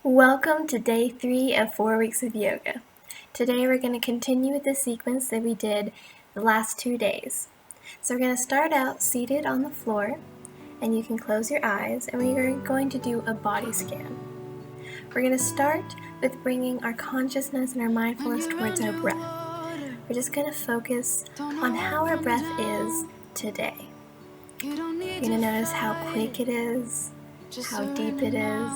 Welcome to day 3 of 4 weeks of yoga. Today we're going to continue with the sequence that we did the last 2 days. So we're going to start out seated on the floor, and you can close your eyes, and we are going to do a body scan. We're going to start with bringing our consciousness and our mindfulness towards our breath. We're just going to focus on how our breath is today. You're going to notice how quick it is, how deep it is.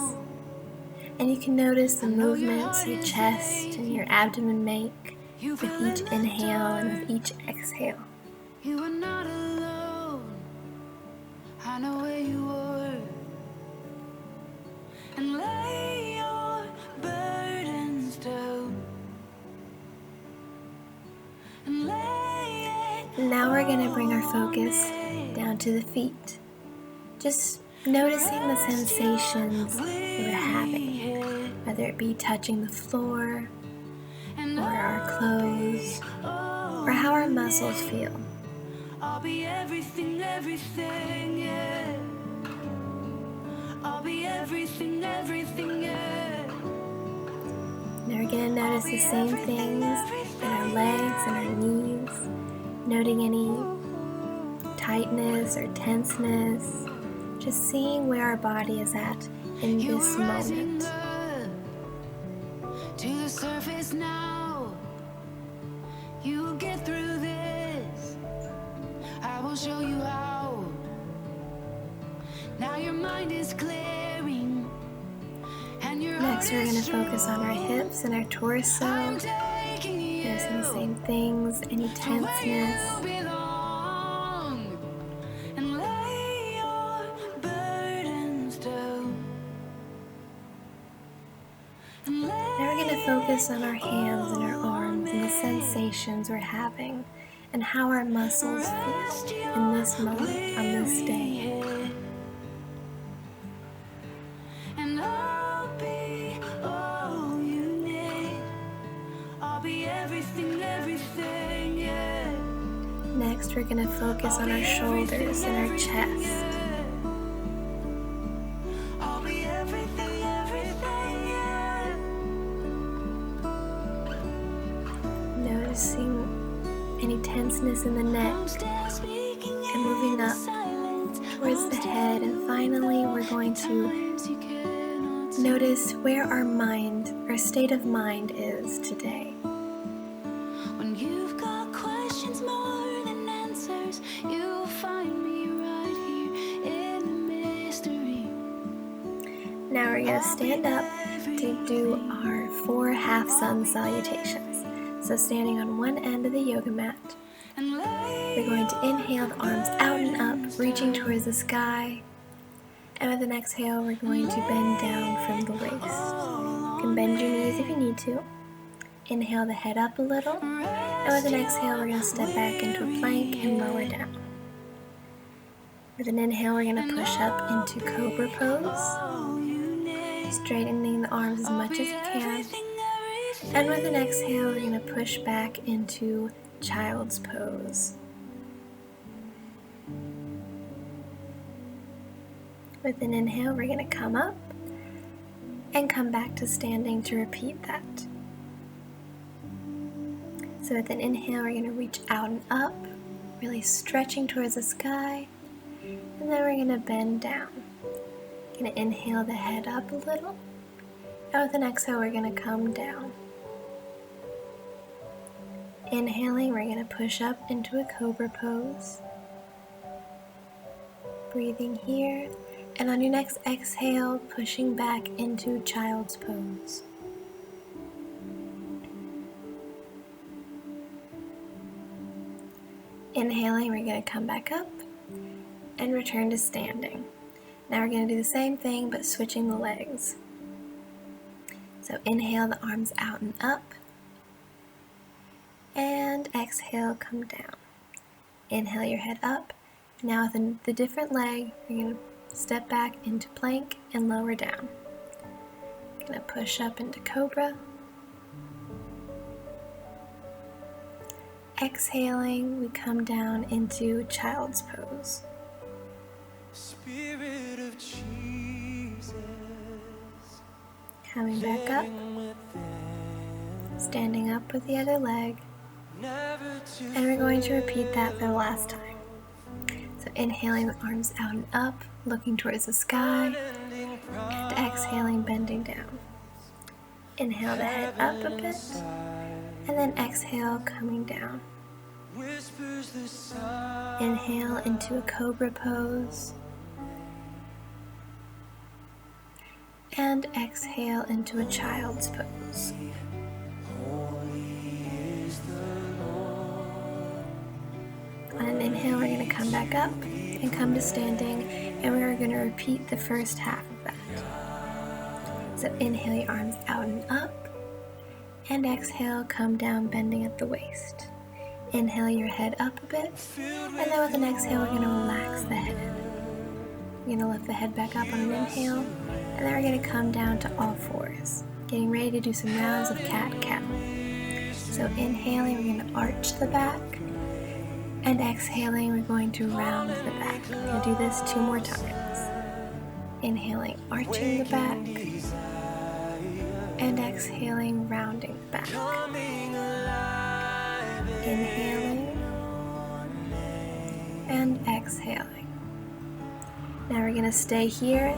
And you can notice the movements your chest and your abdomen make with each inhale and with each exhale. You are not alone. I know where you are. And lay your burdens down. And lay it Now we're going to bring our focus down to the feet. Just noticing the sensations we're having, whether it be touching the floor, or our clothes, or how our muscles feel. I'll be everything, yeah. I'll be everything, yeah. Now we're going to notice the same things in our legs and our knees, noting any tightness or tenseness, just seeing where our body is at in this moment. To the surface now, you will get through this. I will show you how. Now your mind is clearing, and your Next, we're going to focus on our hips and our torso. Noticing the same things, any tenseness. Now we're going to focus on our hands and our arms and the sensations we're having and how our muscles feel in this moment, on this day. And I'll be all you need. I'll be everything, yeah. Next, we're going to focus on our shoulders and our chest. I'll be everything, yeah. Noticing any tenseness in the neck and moving up towards the head. And finally, we're going to notice where our state of mind is today. When you've got questions more than answers, you'll find me right here in the mystery. Now we're going to stand up to do our 4 half sun salutations. So standing on one end of the yoga mat, we're going to inhale the arms out and up, reaching towards the sky. And with an exhale, we're going to bend down from the waist. You can bend your knees if you need to. Inhale the head up a little. And with an exhale, we're going to step back into a plank and lower down. With an inhale, we're going to push up into Cobra Pose, straightening the arms as much as you can. And with an exhale, we're going to push back into Child's Pose. With an inhale, we're going to come up and come back to standing to repeat that. So with an inhale, we're going to reach out and up, really stretching towards the sky. And then we're going to bend down. Going to inhale the head up a little. And with an exhale, we're going to come down. Inhaling, we're going to push up into a Cobra Pose. Breathing here. And on your next exhale, pushing back into Child's Pose. Inhaling, we're going to come back up and return to standing. Now we're going to do the same thing, but switching the legs. So inhale the arms out and up. And exhale, come down. Inhale your head up. Now with the different leg, you're going to step back into plank and lower down. Going to push up into Cobra. Exhaling, we come down into Child's Pose. Spirit of Jesus. Coming back up, standing up with the other leg, and we're going to repeat that for the last time. So inhaling the arms out and up, looking towards the sky, and exhaling, bending down. Inhale the head up a bit, and then exhale, coming down. Inhale into a Cobra Pose, and exhale into a Child's Pose. On an inhale, we're going to come back up and come to standing, and we're going to repeat the first half of that. So inhale your arms out and up, and exhale, come down, bending at the waist. Inhale your head up a bit, and then with an exhale, we're going to relax the head. We're going to lift the head back up on an inhale, and then we're going to come down to all fours, getting ready to do some rounds of cat-cow. So inhaling, we're going to arch the back, and exhaling, we're going to round the back. We're going to do this 2 more times. Inhaling, arching the back, and exhaling, rounding the back. Inhaling, and exhaling. Now we're going to stay here,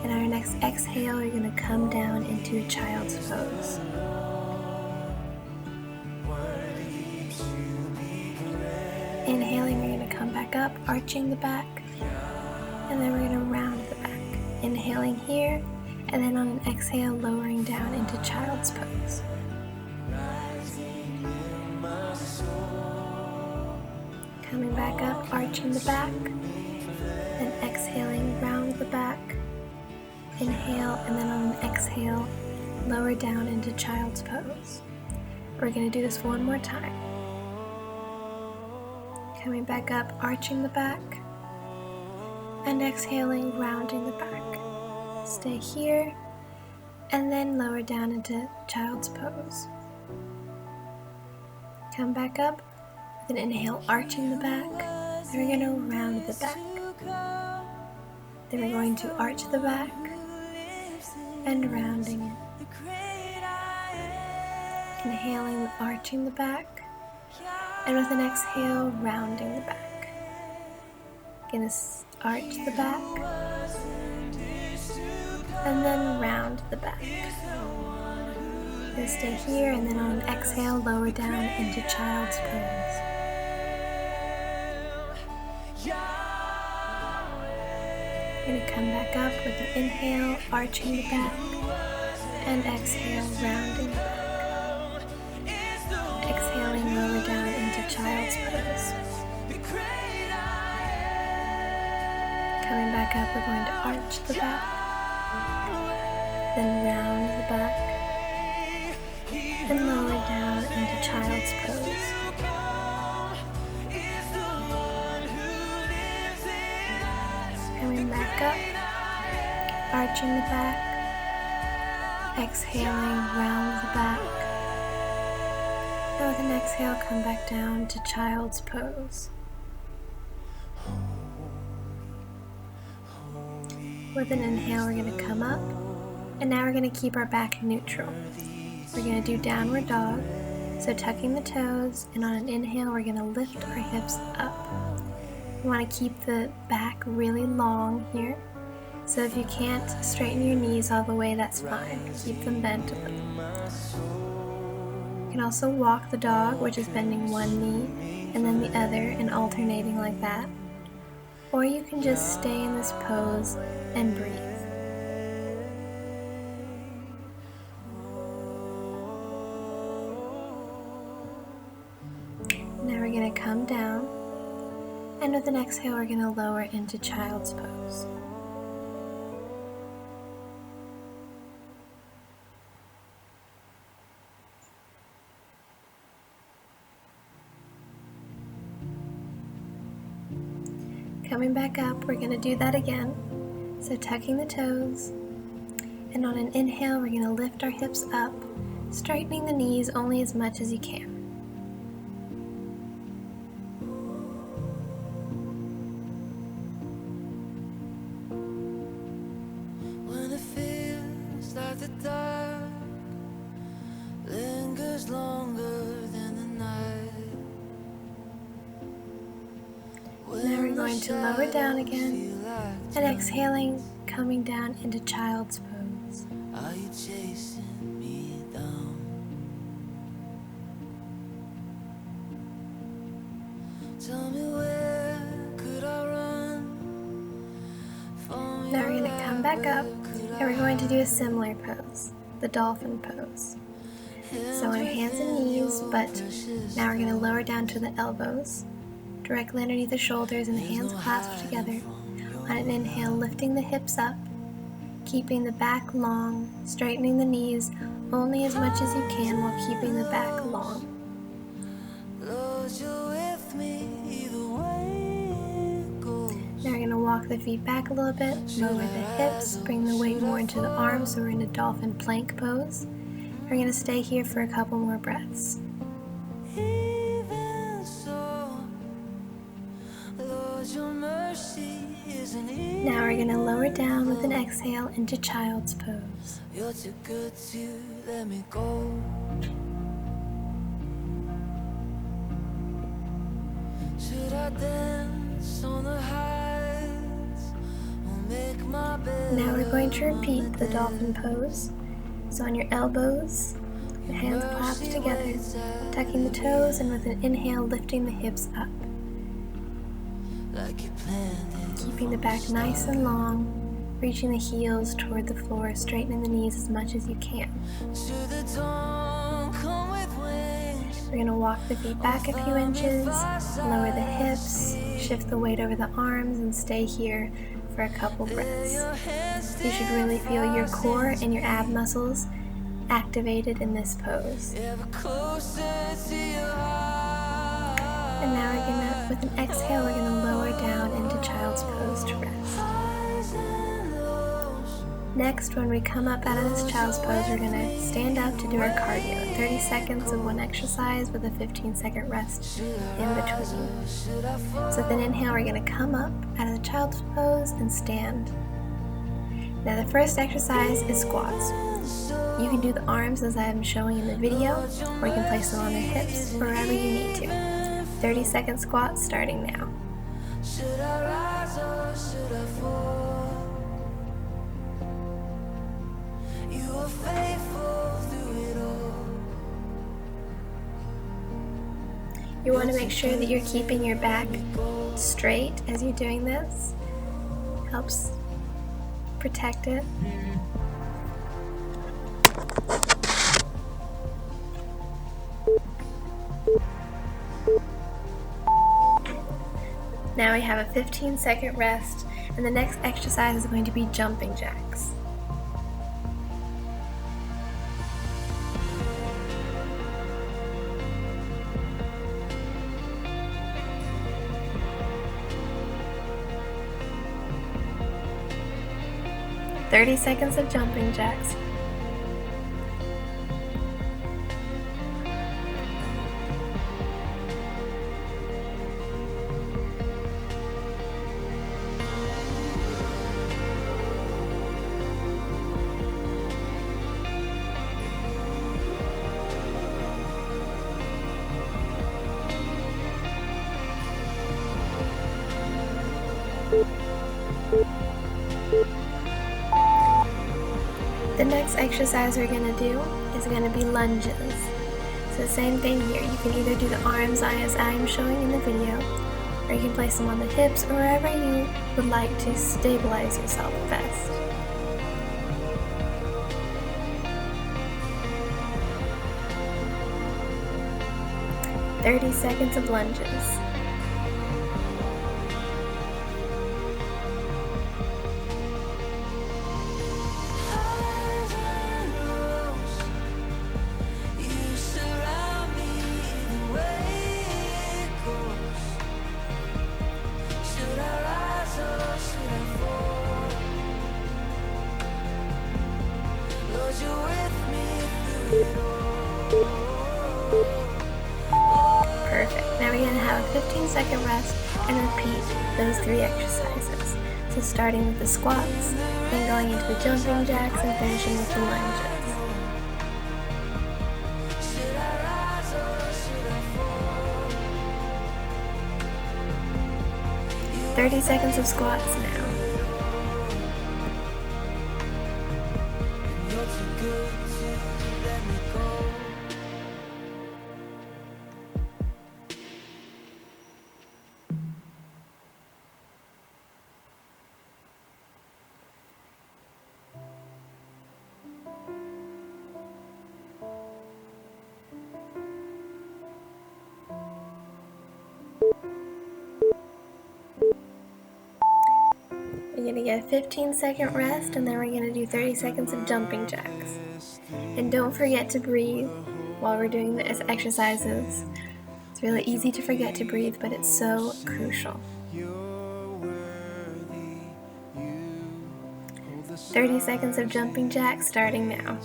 and our next exhale, we're going to come down into a Child's Pose. Inhaling, we're going to come back up, arching the back, and then we're going to round the back. Inhaling here, and then on an exhale, lowering down into Child's Pose. Coming back up, arching the back, then exhaling, round the back. Inhale, and then on an exhale, lower down into Child's Pose. We're going to do this 1 more time. Coming back up, arching the back, and exhaling, rounding the back. Stay here, and then lower down into Child's Pose. Come back up with an inhale, arching the back, then we're going to round the back. Then we're going to arch the back, and rounding it. Inhaling, arching the back, and with an exhale, rounding the back. Gonna arch the back, and then round the back. Gonna stay here, and then on an exhale, lower down into Child's Pose. Gonna come back up with an inhale, arching the back, and exhale, rounding the back. Exhaling, lower down into Child's Pose. Coming back up, we're going to arch the back, then round the back, and lower down into Child's Pose. Coming back up, arching the back, exhaling, round the back. And with an exhale, come back down to Child's Pose. With an inhale, we're going to come up, and now we're going to keep our back neutral. We're going to do downward dog, so tucking the toes, and on an inhale, we're going to lift our hips up. You want to keep the back really long here, so if you can't straighten your knees all the way, that's fine. Keep them bent a little. You can also walk the dog, which is bending one knee and then the other and alternating like that. Or you can just stay in this pose and breathe. Now we're going to come down, and with an exhale, we're going to lower into Child's Pose. Coming back up, we're going to do that again. So tucking the toes, and on an inhale, we're going to lift our hips up, straightening the knees only as much as you can. When it feels like the dark Now we're going to lower down again and exhaling, coming down into child's pose. Are you chasing me down? Tell me where could I run from? Now we're going to come back up and we're going to do a similar pose, the dolphin pose. So on your hands and knees, but now we're going to lower down to the elbows, directly underneath the shoulders and the hands clasped together. On an inhale, lifting the hips up, keeping the back long, straightening the knees only as much as you can while keeping the back long. Now we're going to walk the feet back a little bit, lower the hips, bring the weight more into the arms, so we're in a dolphin plank pose. We're going to stay here for a couple more breaths. Now we're going to lower down with an exhale into child's pose. You're too good to let me go. Should I dance on the heights or make my bed? Now we're going to repeat the dolphin pose. So on your elbows, the hands clasped together, tucking the toes, and with an inhale, lifting the hips up. Like you planned it. Keeping the back nice and long, reaching the heels toward the floor, straightening the knees as much as you can. Should the dawn come with wings? We're going to walk the feet back a few inches, lower the hips, shift the weight over the arms, and stay here for a couple breaths. You should really feel your core and your ab muscles activated in this pose. And now we're gonna, with an exhale, we're gonna lower down into child's pose to rest. Next, when we come up out of this child's pose, we're gonna stand up to do our cardio. 30 seconds of one exercise with a 15-second rest in between. So with an inhale, we're gonna come up out of the child's pose and stand. Now the first exercise is squats. You can do the arms as I'm showing in the video, or you can place them on their hips, wherever you need to. 30-second squats starting now. Should I rise or should I fall? You were faithful through it all. You want to make sure that you're keeping your back straight as you're doing this. Helps protect it. Now we have a 15-second rest, and the next exercise is going to be jumping jacks. "30 seconds of jumping jacks." The next exercise we're going to do is going to be lunges. So same thing here. You can either do the arms as I'm showing in the video, or you can place them on the hips, or wherever you would like to stabilize yourself best. "30 seconds of lunges." Perfect. Now we're going to have a 15-second rest and repeat those 3 exercises. So starting with the squats, then going into the jumping jacks, and finishing with the lunges. 30 seconds of squats now. We're going to get a 15-second rest, and then we're going to do 30 seconds of jumping jacks. And don't forget to breathe while we're doing these exercises. It's really easy to forget to breathe, but it's so crucial. 30 seconds of jumping jacks starting now.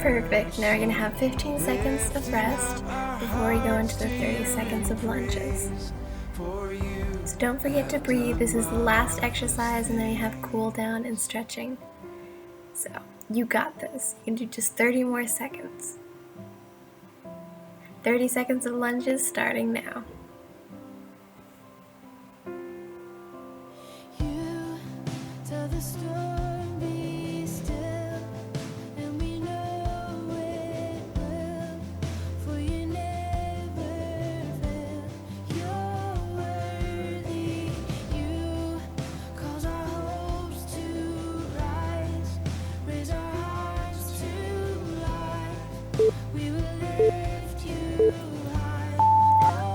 Perfect. Now we're going to have 15 seconds of rest before we go into the 30 seconds of lunges. So don't forget to breathe. This is the last exercise, and then we have cool down and stretching. So you got this. You can do just 30 more seconds. 30 seconds of lunges starting now.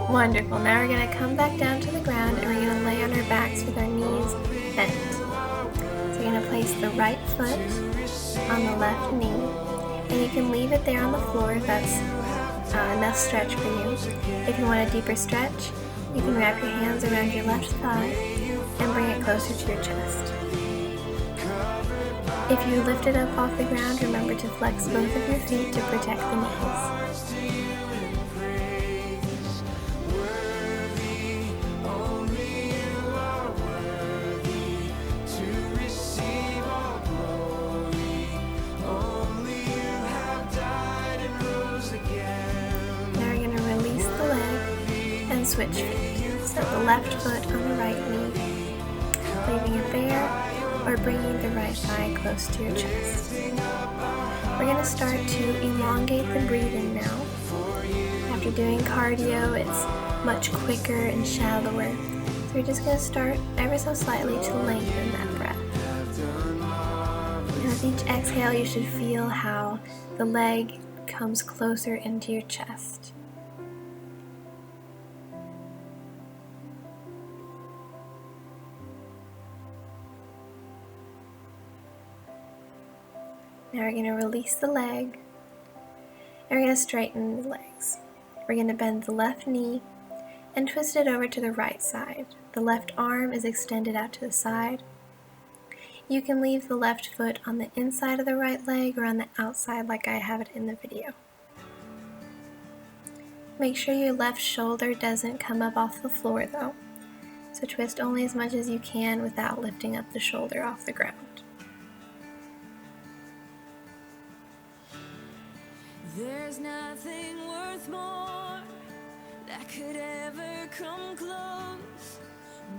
Wonderful. Now we're going to come back down to the ground, and we're going to lay on our backs with our knees bent. So you're going to place the right foot on the left knee, and you can leave it there on the floor if that's enough stretch for you. If you want a deeper stretch, you can wrap your hands around your left thigh and bring it closer to your chest. If you lift it up off the ground, remember to flex both of your feet to protect the knees. Switch feet. So the left foot on the right knee, leaving it there, or bringing the right thigh close to your chest. We're going to start to elongate the breathing now. After doing cardio, it's much quicker and shallower. So we're just going to start ever so slightly to lengthen that breath. And with each exhale, you should feel how the leg comes closer into your chest. Now we're going to release the leg, and we're going to straighten the legs. We're going to bend the left knee and twist it over to the right side. The left arm is extended out to the side. You can leave the left foot on the inside of the right leg or on the outside like I have it in the video. Make sure your left shoulder doesn't come up off the floor though, so twist only as much as you can without lifting up the shoulder off the ground. There's nothing worth more that could ever come close.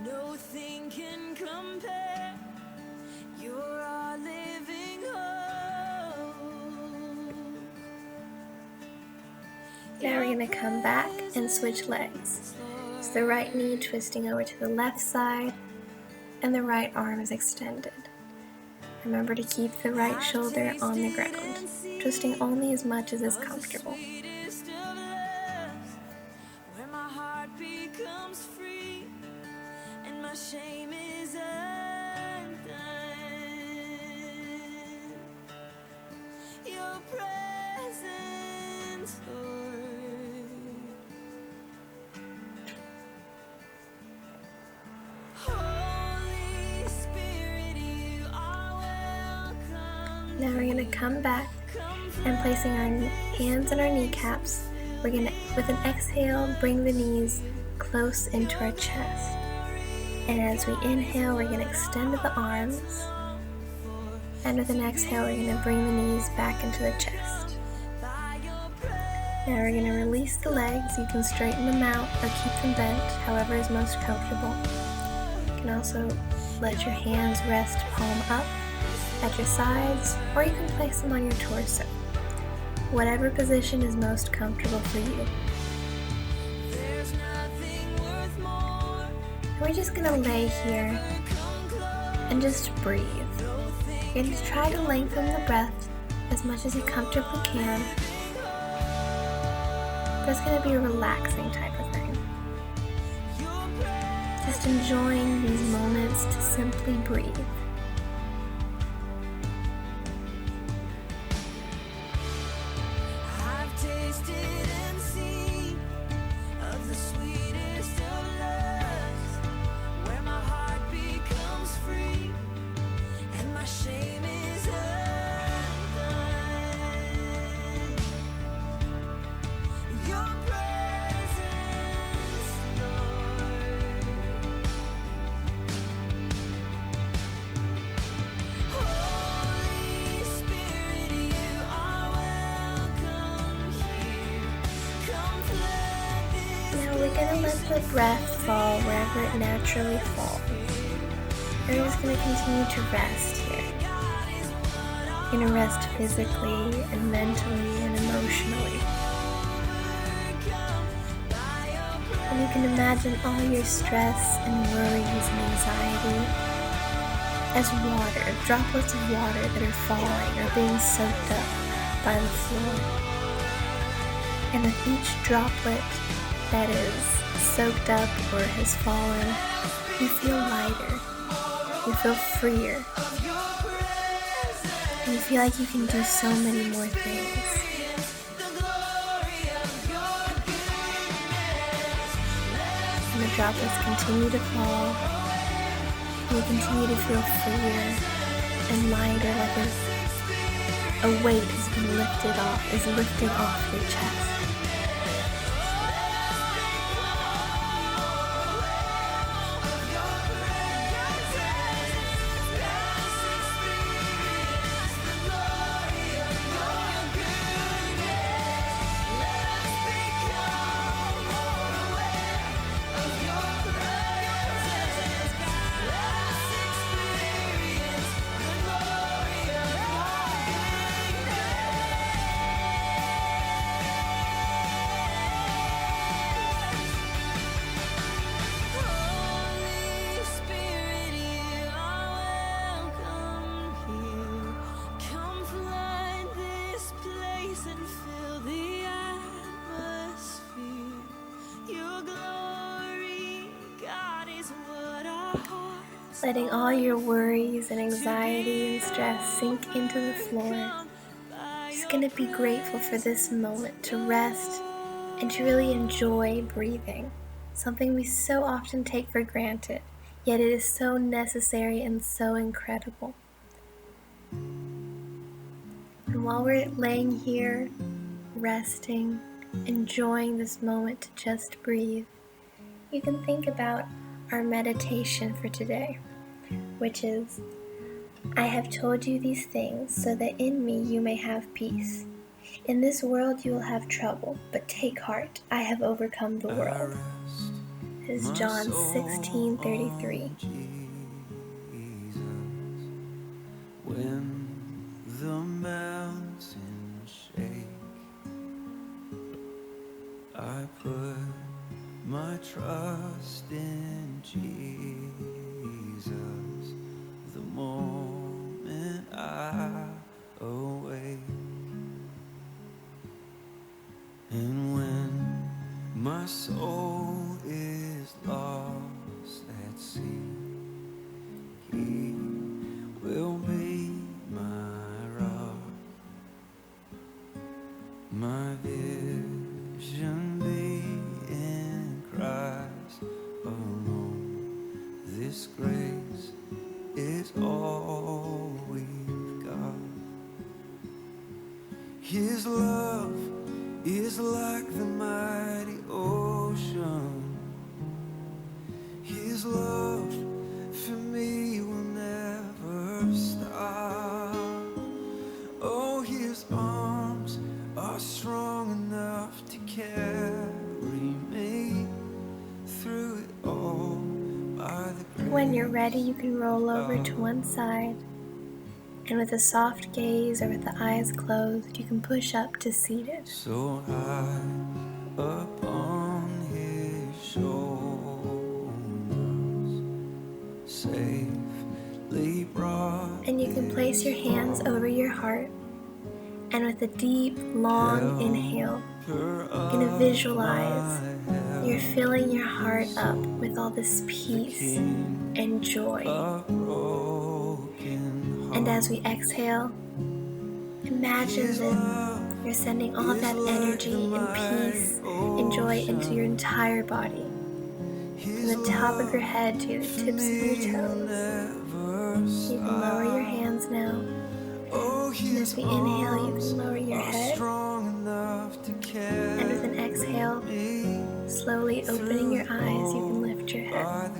Nothing can compare. You're our living hope. Now we're going to come back and switch legs. So the right knee twisting over to the left side, and the right arm is extended. Remember to keep the right shoulder on the ground, twisting only as much as is comfortable. Where my heart becomes free and my shame is undone. Your presence, Lord. going to come back and placing our hands on our kneecaps, we're going to, with an exhale, bring the knees close into our chest. And as we inhale, we're going to extend the arms. And with an exhale, we're going to bring the knees back into the chest. Now we're going to release the legs. You can straighten them out or keep them bent, however is most comfortable. You can also let your hands rest palm up at your sides, or you can place them on your torso. Whatever position is most comfortable for you. And we're just going to lay here and just breathe. You're going to try to lengthen the breath as much as you comfortably can. But it's going to be a relaxing type of thing. Just enjoying these moments to simply breathe. We're going to let the breath fall wherever it naturally falls. We're just going to continue to rest here. You're going to rest physically and mentally and emotionally. And you can imagine all your stress and worries and anxiety as water, droplets of water that are falling or being soaked up by the floor. And with each droplet that is soaked up or has fallen, you feel lighter, you feel freer, and you feel like you can do so many more things. And the droplets continue to fall, and you continue to feel freer and lighter, like a weight has been lifted off your chest. Letting all your worries and anxiety and stress sink into the floor. Just going to be grateful for this moment to rest and to really enjoy breathing. Something we so often take for granted, yet it is so necessary and so incredible. And while we're laying here, resting, enjoying this moment to just breathe, you can think about our meditation for today, which is, I have told you these things so that in me you may have peace. In this world you will have trouble, but take heart, I have overcome the world. This is John 16:33. When the mountains shake, I put my trust in Jesus. The moment I awake, and when my soul is lost at sea, He will be my rock, my vision be in Christ alone. This grace is all we've got. His love is like the mighty ocean. His love for me will never stop. Oh, His arms are strong enough to carry me through it all by the grace. When you're ready, you can roll over to one side, and with a soft gaze or with the eyes closed, you can push up to seated. So high upon His shoulders, safely brought. And you can place your hands over your heart, and with a deep, long inhale, you're going to visualize you're filling your heart up with all this peace and joy. And as we exhale, imagine that you're sending all that energy and peace and joy into your entire body, from the top of your head to the tips of your toes. You can lower your hands now. And as we inhale, you can lower your head. And with an exhale, slowly opening your eyes, you can lift your head.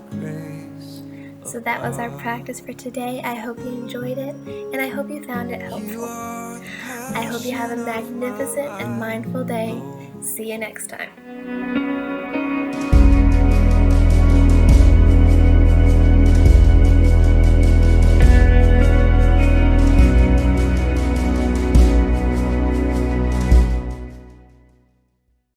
So that was our practice for today. I hope you enjoyed it, and I hope you found it helpful. I hope you have a magnificent and mindful day. See you next time.